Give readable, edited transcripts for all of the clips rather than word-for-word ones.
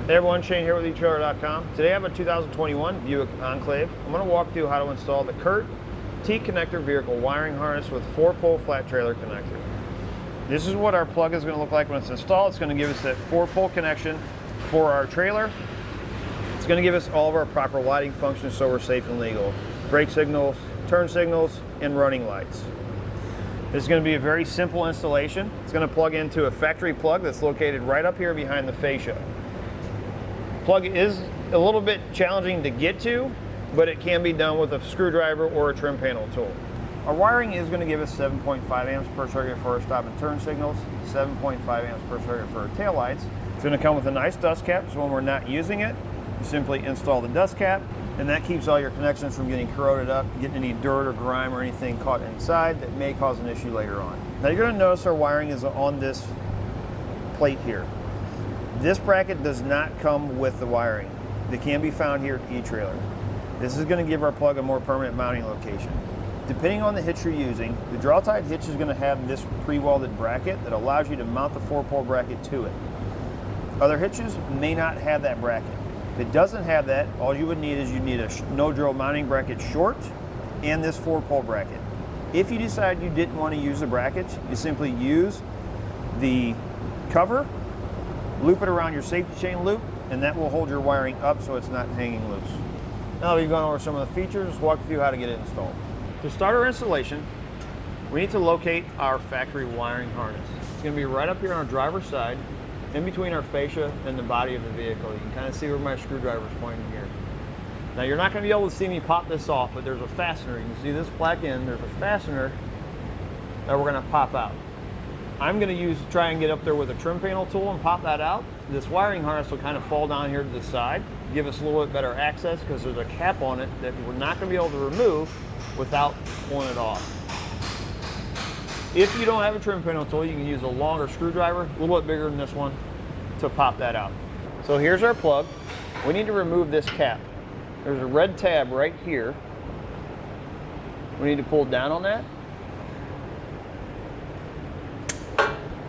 Hey everyone, Shane here with etrailer.com. Today I have a 2021 Buick Enclave. I'm going to walk through how to install the Curt T-connector vehicle wiring harness with 4-pole flat trailer connector. This is what our plug is going to look like when it's installed. It's going to give us that 4-pole connection for our trailer. It's going to give us all of our proper lighting functions so we're safe and legal. Brake signals, turn signals, and running lights. This is going to be a very simple installation. It's going to plug into a factory plug that's located right up here behind the fascia. Plug is a little bit challenging to get to, but it can be done with a screwdriver or a trim panel tool. Our wiring is going to give us 7.5 amps per circuit for our stop and turn signals, 7.5 amps per circuit for our tail lights. It's going to come with a nice dust cap, so when we're not using it, you simply install the dust cap, and that keeps all your connections from getting corroded up, getting any dirt or grime or anything caught inside that may cause an issue later on. Now you're going to notice our wiring is on this plate here. This bracket does not come with the wiring. They can be found here at eTrailer. This is going to give our plug a more permanent mounting location. Depending on the hitch you're using, the draw-tied hitch is going to have this pre-welded bracket that allows you to mount the 4-pole bracket to it. Other hitches may not have that bracket. If it doesn't have that, all you would need is you need a no-drill mounting bracket short and this 4-pole bracket. If you decide you didn't want to use the brackets, you simply use the cover, loop it around your safety chain loop, and that will hold your wiring up so it's not hanging loose. Now that we've gone over some of the features, let's walk through how to get it installed. To start our installation, we need to locate our factory wiring harness. It's going to be right up here on our driver's side, in between our fascia and the body of the vehicle. You can kind of see where my screwdriver is pointing here. Now you're not going to be able to see me pop this off, but there's a fastener. You can see this black end, there's a fastener that we're going to pop out. I'm going to try and get up there with a trim panel tool and pop that out. This wiring harness will kind of fall down here to the side, give us a little bit better access because there's a cap on it that we're not going to be able to remove without pulling it off. If you don't have a trim panel tool, you can use a longer screwdriver, a little bit bigger than this one, to pop that out. So here's our plug. We need to remove this cap. There's a red tab right here. We need to pull down on that.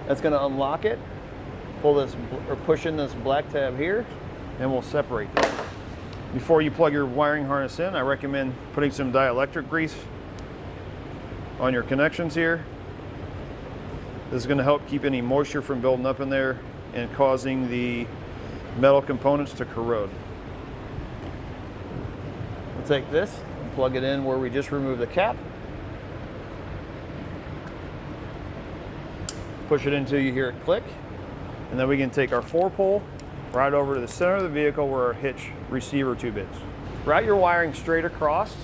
That's going to unlock it. Pull this or push in this black tab here, and we'll separate this. Before you plug your wiring harness in, I recommend putting some dielectric grease on your connections here. This is going to help keep any moisture from building up in there and causing the metal components to corrode. We'll take this and plug it in where we just removed the cap. Push it until you hear it click, and then we can take our 4-pole right over to the center of the vehicle where our hitch receiver tube is. Route your wiring straight across,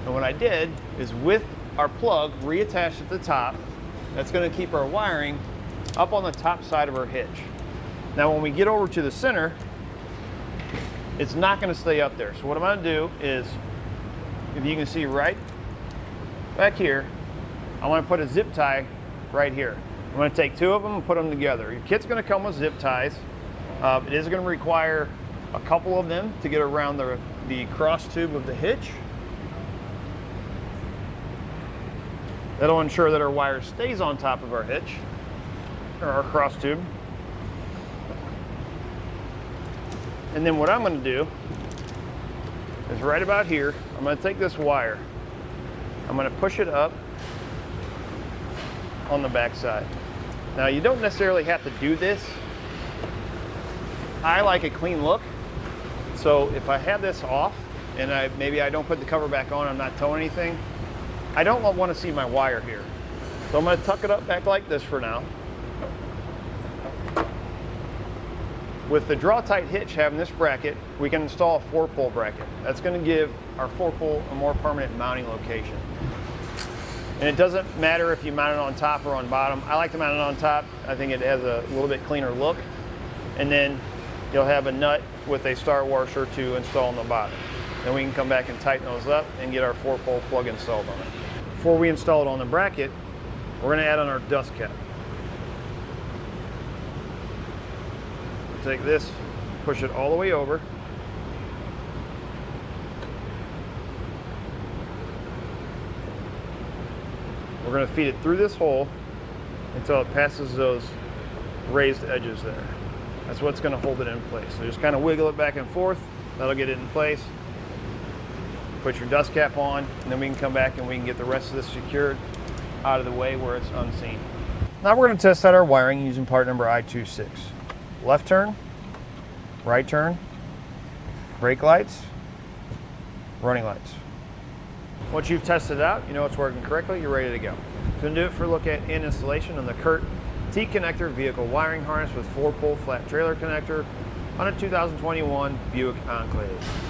and what I did is with our plug reattached at the top, that's going to keep our wiring up on the top side of our hitch. Now when we get over to the center, it's not going to stay up there. So what I'm going to do is, if you can see right back here, I want to put a zip tie right here. I'm going to take 2 of them and put them together. Your kit's going to come with zip ties. It is going to require a couple of them to get around the cross tube of the hitch. That'll ensure that our wire stays on top of our hitch, or our cross tube. And then what I'm going to do is right about here, I'm going to take this wire, I'm going to push it up on the back side. Now you don't necessarily have to do this. I like a clean look, so if I have this off and maybe I don't put the cover back on, I'm not towing anything, I don't want to see my wire here. So I'm going to tuck it up back like this for now. With the draw-tight hitch having this bracket, we can install a 4-pole bracket. That's going to give our 4-pole a more permanent mounting location. And it doesn't matter if you mount it on top or on bottom. I like to mount it on top. I think it has a little bit cleaner look. And then you'll have a nut with a star washer to install on the bottom. Then we can come back and tighten those up and get our 4-pole plug installed on it. Before we install it on the bracket, we're going to add on our dust cap. Take this, push it all the way over. We're going to feed it through this hole until it passes those raised edges there. That's what's going to hold it in place. So just kind of wiggle it back and forth. That'll get it in place. Put your dust cap on, and then we can come back and we can get the rest of this secured out of the way where it's unseen. Now we're going to test out our wiring using part number I26. Left turn, right turn, brake lights, running lights. Once you've tested it out, you know it's working correctly, you're ready to go. So going to do it for a look at and installation on the Curt T-connector vehicle wiring harness with 4-pole flat trailer connector on a 2021 Buick Enclave.